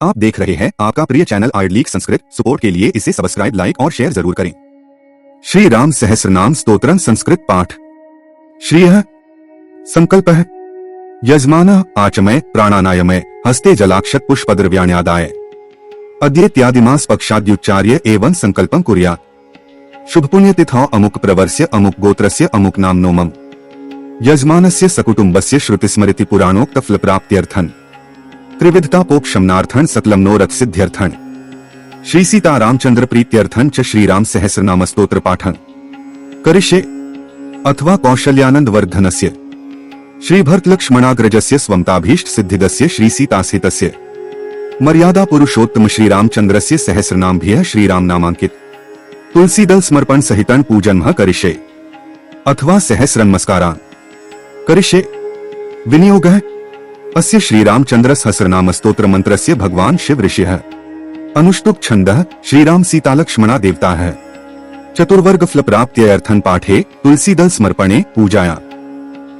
आप देख रहे हैं आपका प्रिय चैनल आइडलीक संस्कृत। सपोर्ट के लिए इसे सब्सक्राइब, लाइक और शेयर जरूर करें। श्री राम सहस्रनाम स्तोत्रम संस्कृत पाठ। श्रियः संकल्पः यजमानः आचमय प्राणानायमय हस्ते जलाक्षत पुष्पद्रव्याण्यादाय अद्येत्यादिमास पक्षाद्युच्चार्य एवं संकल्पं कुर्यात्। शुभ पुण्यतिथौ अमुक प्रवर्स्य अमुक गोत्रस्य अमुक नाम्नोमम् यजमानस्य सकुटुम्बस्य श्रुतिस्मृति पुराणोक्त फलप्राप्त्यर्थं त्रिविधतापोपशमनार्थं सकलमनोरथ सिद्ध्यर्थं श्री सीता रामचंद्र प्रीत्यर्थं च श्रीराम सहस्रनाम स्तोत्र पाठं करिष्ये। अथवा कौशल्यानंद वर्धनस्य श्री भरत लक्ष्मणाग्रजस्य स्वमताभीष्ट सिद्धिदस्य श्री सीतास्थितस्य मर्यादा पुरुषोत्तम श्री रामचंद्रस्य सहस्रनामभिः श्रीराम नामांकित तुलसीदल समर्पण सहितं पूजनमः करिष्ये। अथवा सहस्रनमस्कारान् करिष्ये। विनियोगः अस्य श्रीरामचंद्र सहस्रनाम स्तोत्र मंत्रस्य भगवान शिव ऋषिः अनुष्टुप् छन्दः श्रीराम सीता लक्ष्मणा देवताः चतुर्वर्ग फल प्राप्त्यर्थं पाठे तुलसीदल समर्पणे पूजाया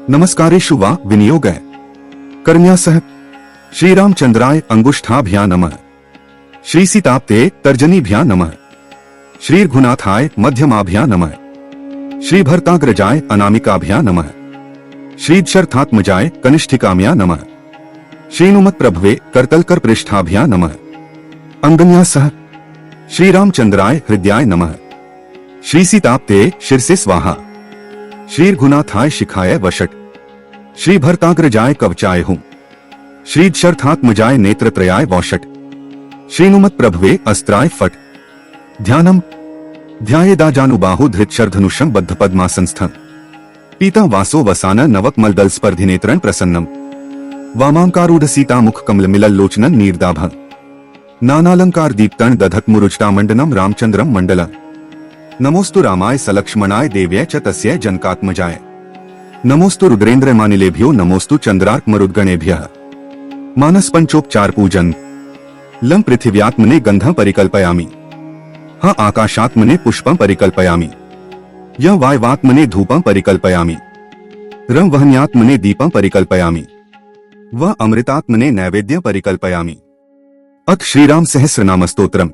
नमस्कारेषु वा विनियोगः। कर्ण्यासः श्रीरामचंद्राय अंगुष्ठाभ्यां नमः, श्री सीताप्ते तर्जनीभ्यां नमः, श्री रघुनाथाय मध्यमाभ्यां नमः, श्री भरताग्रजाय अनामिकाभ्यां नमः, श्री दशरथात्मजाय कनिष्ठिकाभ्यां नमः, श्रीनुमत प्रभवे करतलकर पृष्ठाभ्यां नमः। अंगन्यासः श्रीरामचंद्राय हृदयाय नमः, श्री सीताप्ते शिरसे स्वाहा, श्री रघुनाथाय शिखाय वषट, श्री भरताग्रजाय कवचाय हुं, श्री दशरथात्मजाय नेत्रत्रयाय वौषट, श्रीनुमत प्रभवे अस्त्राय फट। ध्यानम् ध्यायेदाजानुबाहु धृतशरधनुषं बद्धपद्मासनस्थं पीतं वासो वसान नवकमलदल स्पर्धिनेत्रं प्रसन्नम् वामांकारूढ़ सीता मुख कमल मिलल लोचनन नीरदाभं नानालंकार दीप्तं दधत मुरुजटामंडनम रामचंद्रम मंडल। नमोस्तु रामाय सलक्ष्मणाय देव्यै च तस्यै जनकात्मजाय नमोस्तु रुद्रेन्द्रमानिलेभ्यो नमोस्तु चंद्रार्कमरुद्गणेभ्यः। मानस पंचोपचार पूजन। लं पृथिव्यात्मने गंधं परिकल्पयामि, ह आकाशात्मने पुष्पं परिकल्पयामि, य वायवात्मने धूपं परिकल्पयामि, रं वह्न्यात्मने दीपं परिकल्पयामि, व अमृतात्मने नैवेद्यं परिकल्पयामि। अथ श्रीराम सहस्रनाम स्तोत्रम्।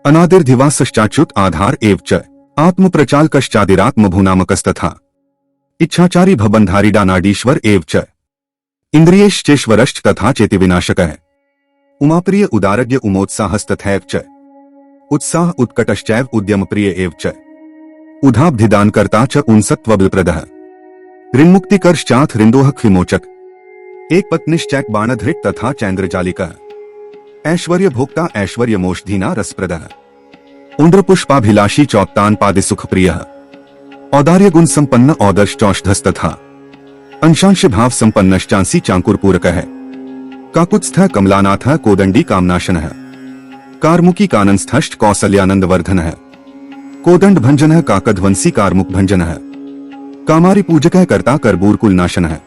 अनादिर्धिवासश्चाच्युत आधार एव च आत्मप्रचालकश्चादिरात्मभूनामकस्तथा इच्छाचारी भवबन्धारिडानाडीश्वर एव च इन्द्रियेश्चेश्वरश्च तथा चेति विनाशकः उमाप्रिय उदारज्ञ उमोत्साहस्तथैव च उत्साह उत्कटश्चैव उद्यमप्रिय एव च उधाब्धिदानकर्ता च उन्सत्वबलप्रदः ऋन्मुक्तिकरश्चाथ हृन्दोहक विमोचक एकपत्निश्चैक बाणधृक् तथा चैन्द्रजालिकः ऐश्वर्य भोक्ता ऐश्वर्यमोषधीना रसप्रदः उन्द्रपुष्पाभिलाषी चौत्तान पादे सुखप्रियः औदार्य गुण संपन्न औदर्शौषधस्तथा अंशांश भाव संपन्नश्चांसी चांकुरपूरकः काकुत्स्थः कमलानाथः कोदंडी कामनाशनः कार्मुकी काननस्थश्च कौसल्यानंदवर्धनः कोदंड भंजनः काकध्वंसी कार्मुक भंजनः कामारी पूजकः कर्ता कर्बूरकुलनाशनः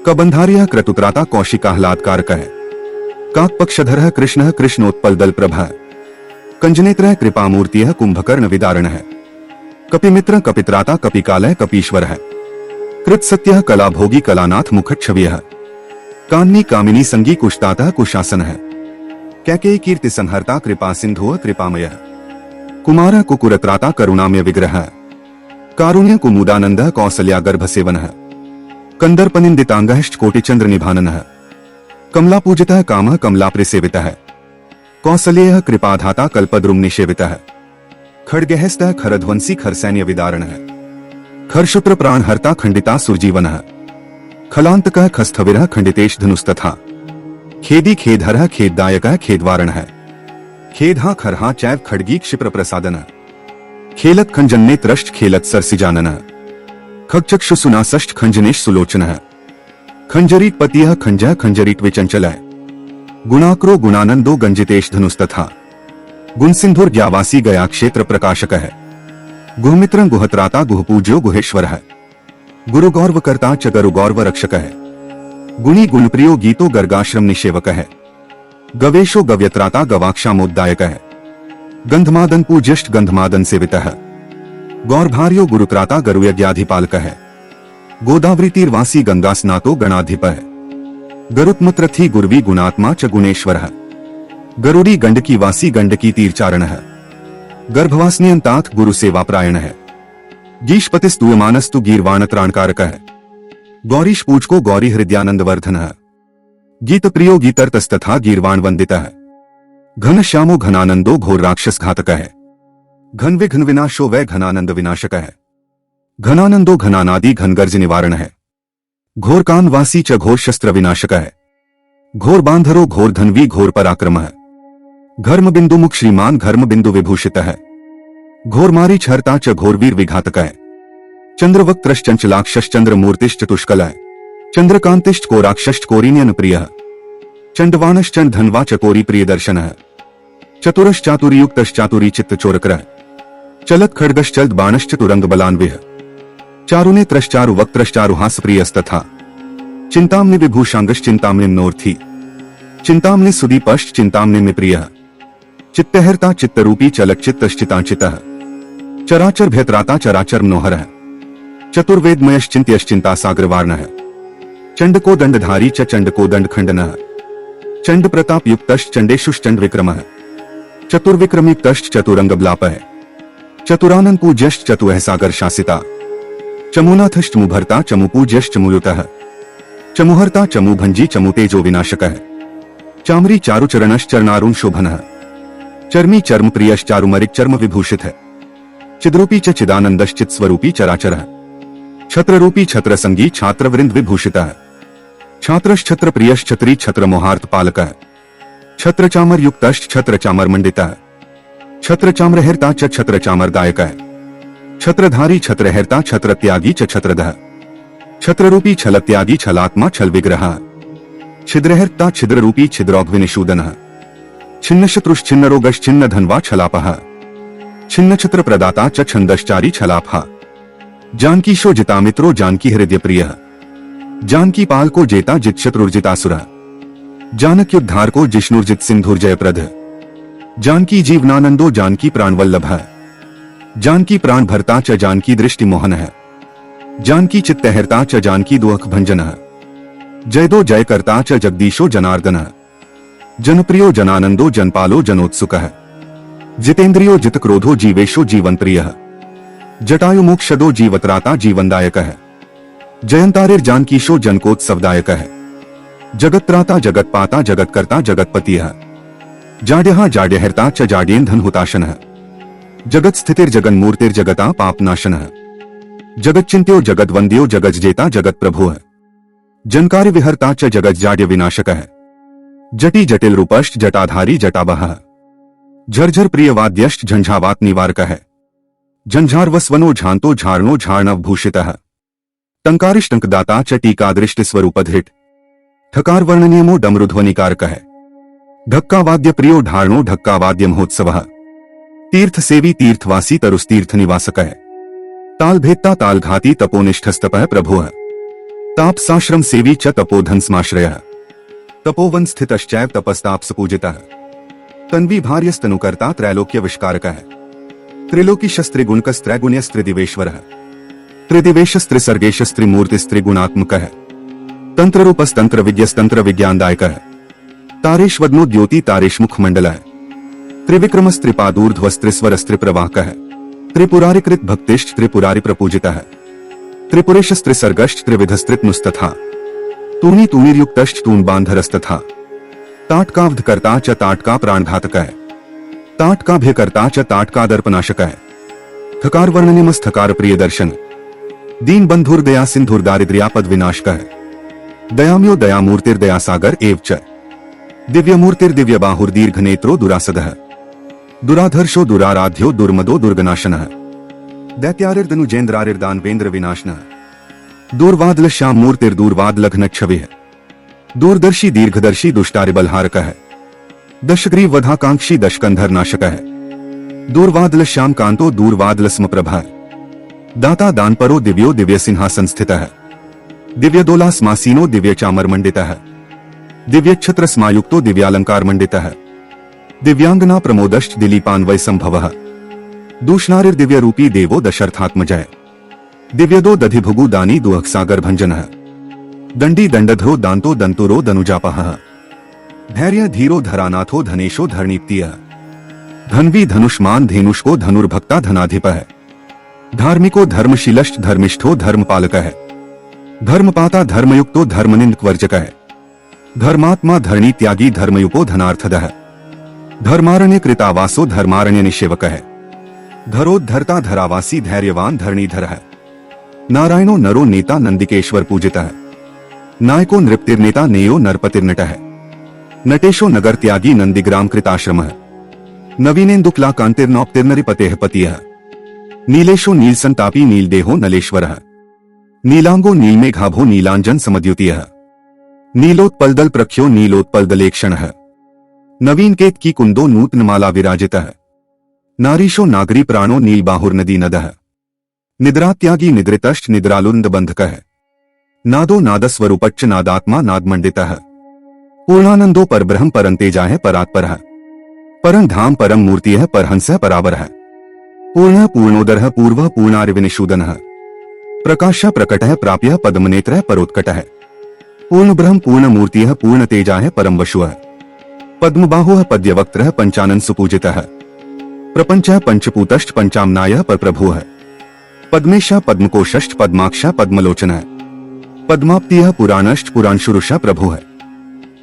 कबंधार्यः क्रतुत्राता कौशिकाह्लादकारकः काकपक्षधरः कृष्णः कृष्णोत्पलदल प्रभः कंजनेत्रः कृपामूर्तिः कुंभकर्ण विदारणः कपिमित्र कपित्राता कपिकालः कपीश्वरः कृतसत्यः कलाभोगी कलानाथ मुखच्छवियः कान्नी कामिनी संगी कुशतातः कुशासनः कैकेयी कीर्ति संहर्ता कृपा सिंधुः कृपामयः कुमारः कुकुरत्राता करुणामय विग्रहः कारुण्य कुमुदानंदः कौसल्या गर्भसेवनः कंदर्पनिंदितांगश्च कोटिचंद्र निभाननः कमला पूजितः कामः कमलाप्रिसेवितः कौसल्यः कृपाधाता कल्पद्रुम्निसेवितः खड्गहस्तः खरध्वंसी खरसैन्य विदारणः खरशुत्र प्राणहर्ता खंडिता सुरजीवनः खलांतकः खस्थविरः खंडितेश धनुस्तथा खेदी खेदहरः खेददायकः खेदवारणः खेदहा खरहा चैव खड्गी क्षिप्र प्रसादनः खेलत खंजन्नेत्रश्च खेलत सरसिजाननः खगचक्षुसुनासश्च खंजनेश सुलोचनः खंजरीटपतियः खंजः खंजरीटविचंचलः गुणाक्रो गुणानंदो गंजितेश धनुस्तथा गुणसिंधुर ज्ञावासी गया क्षेत्र प्रकाशकः गुहमित्रं गुहत्राता गुहपूज्यो गुहेश्वरः गुरुगौरवकर्ता च गुरुगौरव रक्षकः गुणी गुणप्रियो गीतो गर्गाश्रम निषेवकः गवेशो गव्यत्राता गवाक्षामोद्दायकः गंधमादन पूज्यश्च गंधमादन सेवितः गौरभार्यो गुरुत्राता गरुयज्ञाधिपालकः गोदावरीतीर्वासी गंगास्नातो गणाधिपः गरुत्मत्रथी गुर्वी गुणात्मा च गुणेश्वरः गरुड़ी गंडकी वासी गंडकी तीर्चारण है। गर्भवासनियंताथ गुरु सेवा प्रायण है। गीशपतिस्तु मानस्तु गीर्वाण त्राणकारक है। गौरीश पूजको गौरी हृदयानंद वर्धन है। गीत प्रियो गीतर्तस्तथा गीर्वाण वंदित है। घन श्यामो घनानंदो घोर राक्षस घातक है। घन विघ्न विनाशो वै घनानंद विनाशक है। घनानंदो घनानादि घनगर्ज निवारण है। घोर कानवासी च घोर शस्त्र विनाशक है। घोर बांधरो घोर धनवी घोर पराक्रम है। घर्म बिंदु मुख श्रीमान घर्म बिंदु विभूषित है। घोर मारी हर्ता च घोर वीर विघातक है। चंद्रवक्त्रश्च चंचलाक्षश्च चंद्रमूर्तिश्च तुष्कल है। चंद्रकांतिश्च कोराक्षश्च कोरिनियन प्रिय है। चंडवानश्च धनवा च कोरी प्रिय दर्शन है। चतुरश्चातुर्युक्तश्चातुरी चित्त चोरकर चलत खड्गश्चलद बाणश्च तुरंग बलान्विह। चारुनेत्रश्चारु वक्त्रश्चारुहास प्रियस्तथा। चिंतामणि विभूषांगश्च चिंतामणि नोर्थी। चिंतामणि सुदीपश्च चिंतामणि प्रिय। चित्तहर्ता चित्तरूपी चलच्चित्तश्चितांचितः। चराचर भयत्राता चराचर मनोहर है। चतुर्वेदमयश्चिंत्यश्चिंता सागरवार्ण है। चंडको दंडधारी च चंडको दंड खंडन है। चंड प्रताप युक्तश्च चंडेशुश्चंड विक्रम है। चतुर्विक्रमयुक्तश्च चतुरंग ब्लाप है। चतुरानंद पूज्यश्च चतुः सागर शासिता। चमुनाथश्च चमुभर्ता चमुपूज्यश्च चमुयुतः। चमुहर्ता चमुभंजी चमुतेजो विनाशक है। चामरी चारुचरणश्च चरणारुण शोभन है। चर्मी चर्म प्रियश्च चारुमरिक चर्म विभूषित है। चिद्रूपी च चिदानंदश्च चित्स्वरूपी चराचर है। छत्ररूपी छत्र संगी छात्र वृंद विभूषित है। छात्रश्छत्र प्रियश्च छत्री छत्र मोहार्थ पालक है। छत्र चामर युक्तश्च छत्र चामर मंडित है। छत्र चाम्रहर्ता च छत्र चामर दायक है। छत्रधारी छत्रहर्ता छत्र त्यागी च छत्रदह। छत्ररूपी छल त्यागी छलात्मा छल विग्रह। छिद्रहर्ता छिद्ररूपी छिद्रौघ विनिषूदन। छिन्न शत्रुश्चिन्न रोगश्चिन्न धनवा छलापः। छिन्न छत्र प्रदाता च छंदश्चारी छलापः। जानकी शो जितामित्रो जानकी हृदय प्रिय। जानकी पाल को जेता जित शत्रुर्जितासुर। जानक युद्धार को जिष्णुर्जित सिंधुर्जय प्रध। जानकी जीवनानंदो जानकी प्राणवल्लभ है। जानकी प्राण भरता च जानकी दृष्टि मोहन है। जानकी चित्तहर्ता च जानकी दुख भंजन है। जयदो जय करता च जगदीशो जनार्दन है। जनप्रियो जनानंदो जनपालो जनोत्सुक है। जितेंद्रियो जित क्रोधो जीवेशो जीवन प्रिय है। जटायु मोक्षदो जीवत्राता जीवनदायक है। जयंतारिर जानकीशो जनकोत्सवदायक है। जगत्त्राता जगतपाता जगतकर्ता जगतपति है। जाड्यः जाड्यहर्ता च जाड्येन धनहुताशन है। जगत स्थितिर जगन्मूर्तिर जगता पापनाशन है। जगच्चिंत्यो जगद्वंद्यो जगज्जेता जगत प्रभु है। जनकार्य विहर्ता च जगज्जाड्य विनाशक है। जटी जटिल रूपश्च जटाधारी जटावह है। झरझर प्रिय वाद्यश्च झंझावात निवारक है। झंझार वस्वनो झांतो झारणो झारणव भूषित है। टंकारिष्टंकदाता च टीकादृष्टि स्वरूपधृट। ठकार वर्णनियमो डमरुध्वनिकारक है। ढक्का वाद्य प्रियो ढारणो ढक्का वाद्य महोत्सव। तीर्थ सेवी तीर्थवासी तरुस्तीर्थ निवासक है। ताल भेदता ताल घाती तपोनिष्ठस्तपः प्रभु है। तापसाश्रम सेवी च तपोधन समाश्रय। तपोवन स्थितश्चैव तपस्ताप्स पूजितः। तन्वी भार्यस्तनुकर्ता त्रैलोक्य विष्कारक है। त्रिलोकी शस्त्रिगुणकस्त्रैगुण्यस्त्रिदिवेश्वर है। त्रिदिवेशस्त्रिसर्गेशस्त्रिमूर्तिस्त्रिगुणात्मक है। तंत्र रूपस्तंत्र विज्ञस्तंत्र विज्ञानदायक है। तारेश्वदनो द्योति तारेशमुख मंडल है। त्रिविक्रमस्त्रिपादूर्ध्वस्त्रिस्वरस्त्रिप्रवाहक है। त्रिपुरारिकृत भक्तिश्च त्रिपुरारि प्रपूजिता है। त्रिपुरेशस्त्रिसर्गश्च त्रिविधस्त्रितनुस्तथा। तूनी तूणीर्युक्तश्च तूणबान्धरस्तथा। ताटकावधकर्ता च ताटका प्राणघातक है। ताटकाभयकर्ता च ताटका दर्पनाशक है। थकार वर्णनिमस्थकार प्रिय दर्शन। दीन बंधुर्दया सिंधुर्दारिद्र्यापद विनाशक है। दयाम्यो दयामूर्तिर्दया सागर एव च। दिव्यमूर्तिर्दिव्य बाहुर्दीर्घ नेत्रो दुरासदः। दुराधर्षो दुराराध्यो दुर्मदो दुर्गनाशनः। दैत्यारिर्दनुजेन्द्रारिर्दानवेन्द्र विनाशनः। दूर्वादल श्याम मूर्तिर्दूर्वादलघ्नच्छविः। दूरदर्शी दीर्घदर्शी दुष्टारिबलहारक है। दशग्रीव वधाकांक्षी दशकंधर नाशक है। दूरवादल श्याम कांतो दूरवादल स्मप्रभा। दाता दानपरो दिव्यो दिव्य सिंहासन स्थित है। दिव्य दोला स्मासीनो दिव्य चामर मंडित है। दिव्य छत्र स्मायुक्तो दिव्यालंकार मंडित है। दिव्यांगना प्रमोदश्च दिलीपान्वय संभव। दूषणारिर दिव्य रूपी देवो दशर्थात्मजय। दिव्यदो दधिभुगु दानी दुहक सागर भंजन है। दंडी दंडधरो दांतो दंतुरो दनुजापह। धैर्य धीरो धरानाथो धनेशो धरणीप्तिय। धन्वी धनुष्मान धेनुष्को धनुर्भक्ता धनाधिप है। धार्मिको धर्मशीलश्च धर्मिष्ठो धर्मपालक है। धर्मपाता धर्मयुक्तो धर्मनिंदक वर्जक है। धर्मात्मा धरणी त्यागी धर्मयुपो धनार्थद है। धर्मारण्य कृतावासो धर्मारण्य निषेवक है। धरोद्धरता धरावासी धैर्यवान धरणीधर है। नारायणो नरो नेता नंदिकेश्वर पूजित है। नायको नृप्तिर्नेता नेयो नरपतिर्नट है। नटेशो नगर त्यागी नंदिग्राम कृताश्रम है। नवीनेन्दुक्ला कांतिर्नौप्तिर्नरिपतेः पतिः। नीलेशो नील संतापी नीलदेहो नलेश्वर है। नीलांगो नीलमेघाभो नीलांजन समद्युतीय। नीलोत्पलदल प्रख्यो नीलोत्पलदलेक्षण है। नवीन केत की कुंदो नूतन माला विराजित है। नारीशो नागरी प्राणो नीलबाहुर नदी नद है। निद्रा त्यागी निद्रितश्च निद्रालुंद बंधक है। नादो नादस्वरूपच्च नादात्मा नादमंडित है। पूर्णानंदो परब्रह्म परंतेजा है परात्पर है। परं धाम परम मूर्ति है परहंस है परावर है। पूर्ण पूर्णोदर है पूर्व पूर्णारिविनिषूदन है। प्रकाश प्रकट है प्राप्य पद्मनेत्र है परोत्कट है। पूर्ण ब्रह्म पूर्ण मूर्ति है पूर्ण तेजा है परम वशु है। पद्मबाहु है पद्यवक्त्र है पंचानन सुपूजित है। प्रपंच है पंचपूतश्च पंचामनाय पर प्रभु है। पद्मेश पद्मकोशश्च पद्माक्ष पद्मलोचन है। पद्माप्ति है पुराणश्च पुराणशुरुष प्रभु है।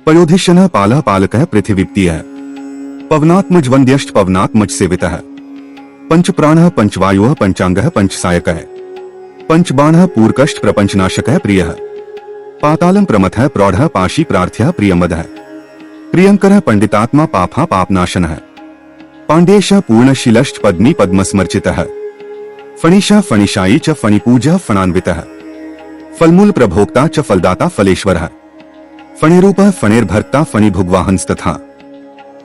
पयोधिशन पाल पालक है पृथ्वीप्ति है। पवनात्मज वंद्यश्च पवनात्मज सेवित है। पंच प्राण पंचवायु पंचांग पंचसायक है। पंचबाण पूर्कश्च प्रपंचनाशक है प्रिय है। पातालम प्रमथ है प्रौढ़ पाशी प्रार्थ्य प्रियमद है। प्रियंकर पंडितात्मा पापा पापनाशन है। पांडेश पूर्णशीलश्च पद्मी पद्मस्मर्चित है। फणिश फणिशाई च फणिपूज फणान्वित है। फलमूल प्रभोक्ता च फलदाता फलेश्वर है। फणिरूप फणिर्भर्ता फणिभुग्वाहंस्तथा।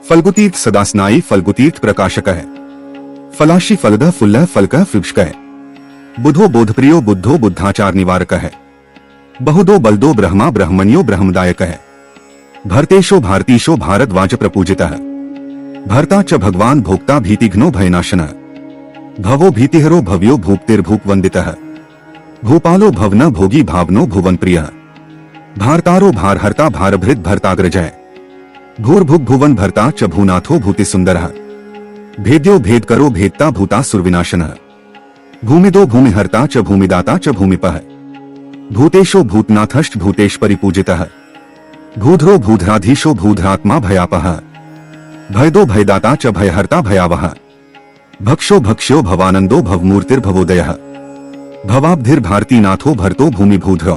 फल्गुतीर्थ सदास्नायी फल्गुतीर्थ प्रकाशक है। फलाशी फलद फुल्ल फलक वृक्षक है। बुधो बोधप्रियो बुद्धो बुद्धाचार निवारक है। बहुदो बलदो ब्रह्मा ब्रह्मण्यो ब्रह्मदायक है। भरतेशो भारतीशो भारद्वाज प्रपूजित है। भर्ता च भगवान भोक्ता भीतिघ्नो भयनाशन है। भवो भीतिहरो भव्यो भूप्तिर्भूप वंदित है। भूपालो भवन भोगी भावनो भुवन प्रिय। भारतारो भारहर्ता भारभृत भरताग्रज है। भूर्भुग भुवन भरता च भूनाथो भूति सुंदर है। भेद्यो भेद करो भेदता भूता सुरविनाशन है। भूमिदो भूमिहर्ता च भूमिदाता च भूमिप है। भूतेशो भूतनाथश्च भूतेश्वरी पूजित है। भूधरो भूधराधीशो भूधरात्मा भयापह। भयदो भयदाता च भयहर्ता भयावह। भक्षो भक्ष्यो भवानंदो भवमूर्तिर्भवोदय। भवाब्धिर्भारतीनाथो भरतो भूमिभूध।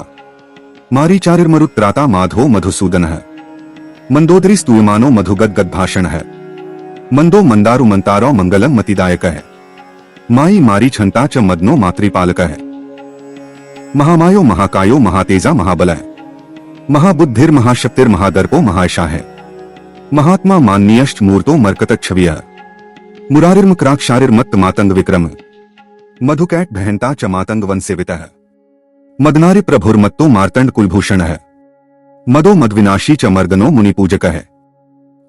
मारीचारिर्मरुत्राता माधो मधुसूदन है। मंदोदरी स्तूयमानो मधुगद्गद्भाषण है। मंदो मंदारु मंतारो मंगलम मतिदायक है। माई मारी छंता च मदनो मातृपालक है। महामायो महाकायो महातेजा महाबल है। महाबुद्धिर महाशक्तिर महादर्पो महायशा है। महात्मा माननीयश्च मूर्तो मरकतच्छविय। मुरारिर्मक्राक्षारिर्मत्त मातंग विक्रम। मधुकैट बहनता च मातंग वन सेवित है। मदनारि प्रभुर्मत्तो मार्तंड कुलभूषण है। मदो मदविनाशी च मर्दनो मुनिपूजक है।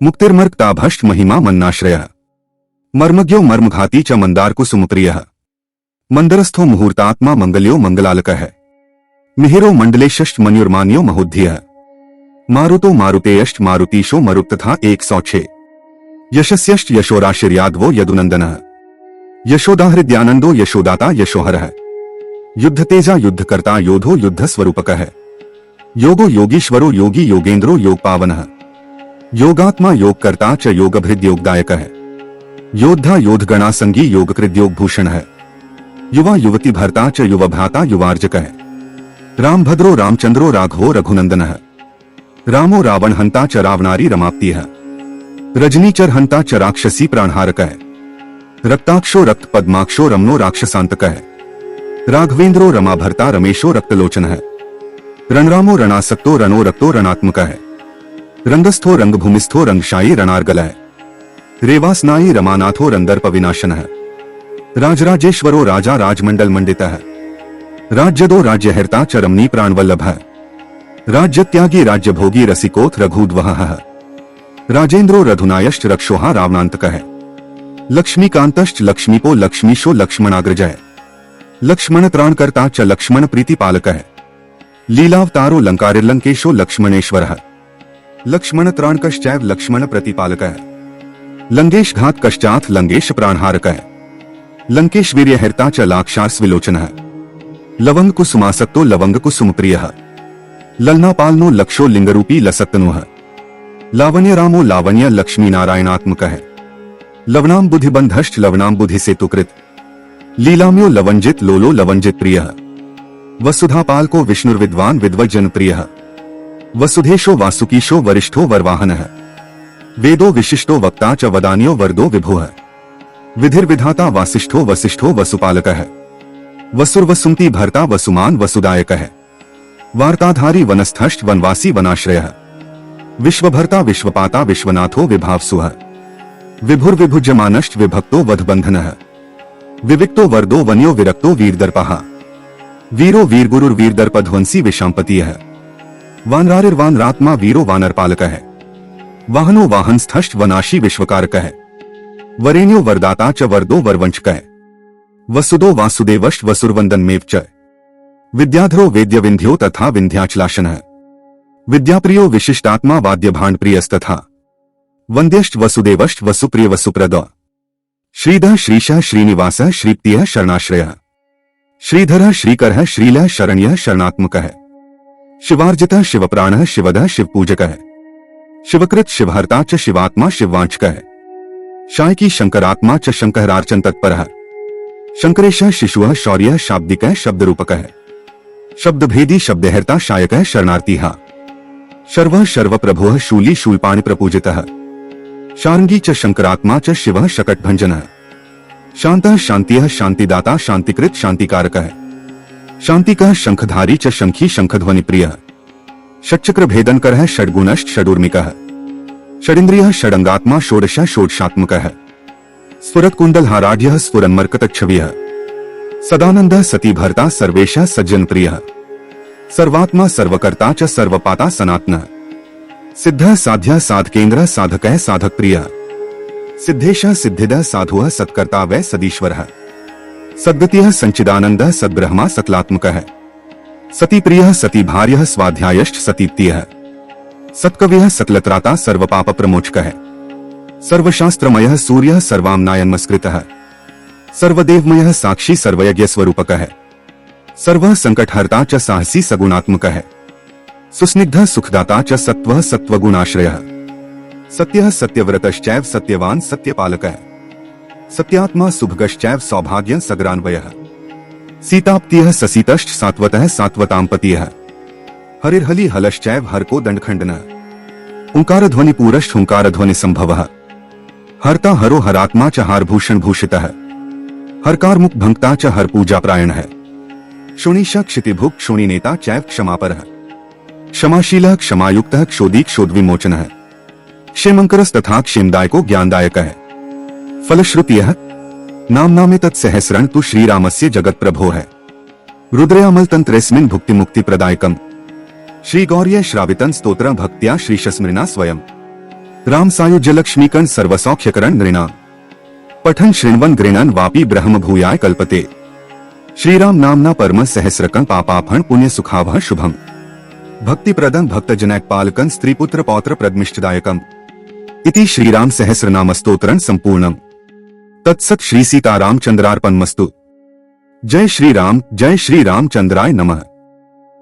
मुक्तिर्मर्कताभश्च महिमा मन्नाश्रय। मर्मज्ञो मर्मघाती च मंदार कुसुमप्रिय। मंदरस्थो मुहूर्तात्मा मंगल्यो मंगलालक है। मिहिरो मंडलेशश्च मन्युर्मान्यो महोध्य। मारुतो मारुतेयश्च मारुतीशो मरुत तथा 106। यशस्यश्च यशोराशिर्यादवो यदुनंदन। यशोदाहृद्यानंदो यशोदाता यशोहर है। युद्ध तेजा युद्धकर्ता योधो युद्ध स्वरूपक है। योगो योगीश्वरो योगी योगेंद्रो योग पावन है। योगात्मा योगकर्ता च योगभृद योगदायक है। योद्धा योधगणा संगी योगकृत योग भूषण है। युवा युवती भर्ता च युवभ्राता युवार्जक है। राम भद्रो रामचंद्रो राघवो रघुनंदन है। रामो रावण हंता च रावणारी रमाप्ति है। रजनीचर हंता च राक्षसी प्राणहारक है। रक्ताक्षो रक्त पद्माक्षो रमनो राक्षसांतक है। राघवेंद्रो रमा भरता रमेशो रक्तलोचन है। रणरामो रणासक्तो रणो रक्तो रणात्मक है। रंगस्थो रंगभूमिस्थो रंगशाई रणार्गल है। रेवासनाई रमानाथो रंदर्प विनाशन है। राजराजेश्वरो राजा राजमंडल मंडित है। राज्यदो राज्यहर्ता च रमणी प्राणवल्लभ है। राज्यत्यागी राज्यभोगी रसिकोथ रघुद्वह है। राजेंद्रो रघुनायश्च रक्षोहा रावणांतक है। लक्ष्मीकांतश्च लक्ष्मीपो लक्ष्मीशो लक्ष्मणाग्रज है। लक्ष्मण त्राणकर्ता च लक्ष्मण प्रीतिपालक है। लीलावतारो लंकारिर्लंकेशो लक्ष्मणेश्वर है। लक्ष्मण त्राणकश्चैव लक्ष्मण प्रतिपालकः लंकेश घात कश्चात् लंकेश प्राणहारकः लंकेश वीर्यहर्ता च लाक्षार्स विलोचनः लवंग कुसुमासक्तो लवंग कुसुम प्रियः ललनापालनो लक्षो लिंगरूपी लसत्तनुः लावण्य रामो लावण्य लक्ष्मी नारायणात्मकः लवणाम बुद्धिबंधश्च लवणाम बुद्धि सेतुकृत लीलाम्यो लवंजित लोलो लवंजित प्रियः वसुधापाल को विष्णुर्विद्वान विद्वज्जन प्रियः वसुधेशो वासुकीशो वरिष्ठो वरवाहनः वेदो विशिष्टो वक्ता च वदान्यो वरदो विभुः विधिर्विधाता वासिष्ठो वसिष्ठो वसुपालकः वसुर्वसुमती भर्ता वसुमान वसुदायकः वार्ताधारी वनस्थश्च वनवासी वनाश्रयः विश्वभर्ता विश्वपाता विश्वनाथो विभावसुः विभुर्विभुज्यमानश्च विभक्तो वधबंधनः विविक्तो वरदो वन्यो विरक्तो वीरदर्पः वीरो वीरगुरुर्वीरदर्पध्वंसी विशांपतियः वानरारिर्वानरात्मा वीरो वानरपालकः वाहनो वाहनस्थश्च वनाशी विश्वकारकः वरेण्यो वरदाता च वरदो वरवंशकः वसुदो वासुदेवश्च वसुर्वंदनमेव च विद्याधरो वेद्यविंध्यो तथा विंध्याचलाशनः विद्याप्रियो विशिष्टात्मा वाद्यभाण्ड प्रियस्तथा वन्द्यश्च वसुदेवश्च वसुप्रिय वसुप्रद श्रीधः श्रीशः श्रीनिवासः श्रीप्तियः शरणाश्रयः श्रीधरः श्रीकरः श्रीलः शरण्यः शरणात्मकः शिवार्जितः शिवप्राणः शिवदः शिवपूजकः शिवकृत शिवहर्ता च शिवात्मा शिववांचकः शायकी शंकरात्मा च शंकरार्चन तत्परः शंकरेशः शिशुः शौर्यः शाब्दिकः शब्दरूपकः शब्दभेदी शब्दहर्ता शायकः शरणार्तिः शर्वः शर्वप्रभुः शूली शूलपाणि प्रपूजितः शार्ंगी च शंकरात्मा च शिवः शकटभंजनः शांतः शांतियः शांतिदाता शांतिकृत शांतिकारकः शांतिकः शंखधारी च शंखी शंखध्वनि प्रियः षट्चक्र भेदनकरः षड्गुणश्च षडूर्मिकः षडिन्द्रियः षडंगात्मा षोडशः षोडशात्मकः स्फुरत्कुण्डलहाराढ्यः स्फुरन्मर्कतच्छवियः सदानंदः सतीभर्ता सर्वेशः सज्जनप्रियः सर्वात्मा सर्वकर्ता च सर्वपाता सनातनः सिद्धः साध्यः साधकेन्द्रः साधकः साधकप्रियः सिद्धेशः सिद्धिदः साधुः सत्कर्ता वै सदीश्वरः सद्गतियः सच्चिदानन्दः सद्ब्रह्मा सकलात्मकः सतीप्रियः सतीभार्यः स्वाध्यायश्च सतीप्तियः सत्कवियः सकलत्राता सर्वपापप्रमोचकः सर्वशास्त्रमयः सूर्यः सर्वाम्नायन्मस्कृतः सर्वदेवमयः साक्षी सर्वयज्ञस्वरूपकः सर्वः संकटहर्ता च साहसी सगुणात्मकः सुस्निग्धः सुखदाता च सत्वः सत्वगुणाश्रयः सत्यः सत्यव्रतश्चैव सत्यवान सत्यपालकः सत्यात्मा सुभगश्चैव सौभाग्यं सगरान्वयः सीताप्तियः ससीतश्च सात्वतः सात्वताम्पतियः हरिर्हलि हलश्चैव हरको दंडखंडनः ओंकारध्वनिपूरश्च ओंकारध्वनि संभवः हर्ता हरो हरात्मा च हारभूषण भूषितः हरकारमुख भंक्ता च हर पूजा प्रायणः क्षुणीशः क्षितिभुक् क्षुणिनेता चैव क्षमापरः क्षमाशीलः क्षमायुक्तः क्षोदी क्षोदविमोचनः क्षेमंकरस्तथा क्षेमदायको ज्ञानदायकः फलश्रुतियः नाम्नामे तत्सहस्रं तु श्रीरामस्य जगत्प्रभोः रुद्रयामलतन्त्रेऽस्मिन् भुक्तिमुक्तिप्रदायकम् श्रीगौर्य श्रावितं स्तोत्रं भक्त्या श्रीशस्मृणा स्वयं रामसायुज्यलक्ष्मीकन् सर्वसौख्यकरन् नृणाम् पठन् शृण्वन् गृह्णन् वापि ब्रह्म भूयाय कल्पते श्रीराम नाम्ना परम सहस्रकं पापापहं पुण्य सुखावह शुभम भक्तिप्रदं भक्तजनैकपालकं स्त्रीपुत्र पौत्र प्रदमिष्टदायकम् इति श्रीराम सहस्रनाम स्तोत्रं संपूर्णम् तत्सत् श्री सीतारामचंद्रार्पणमस्तु। जय श्री रामचंद्राय नमः।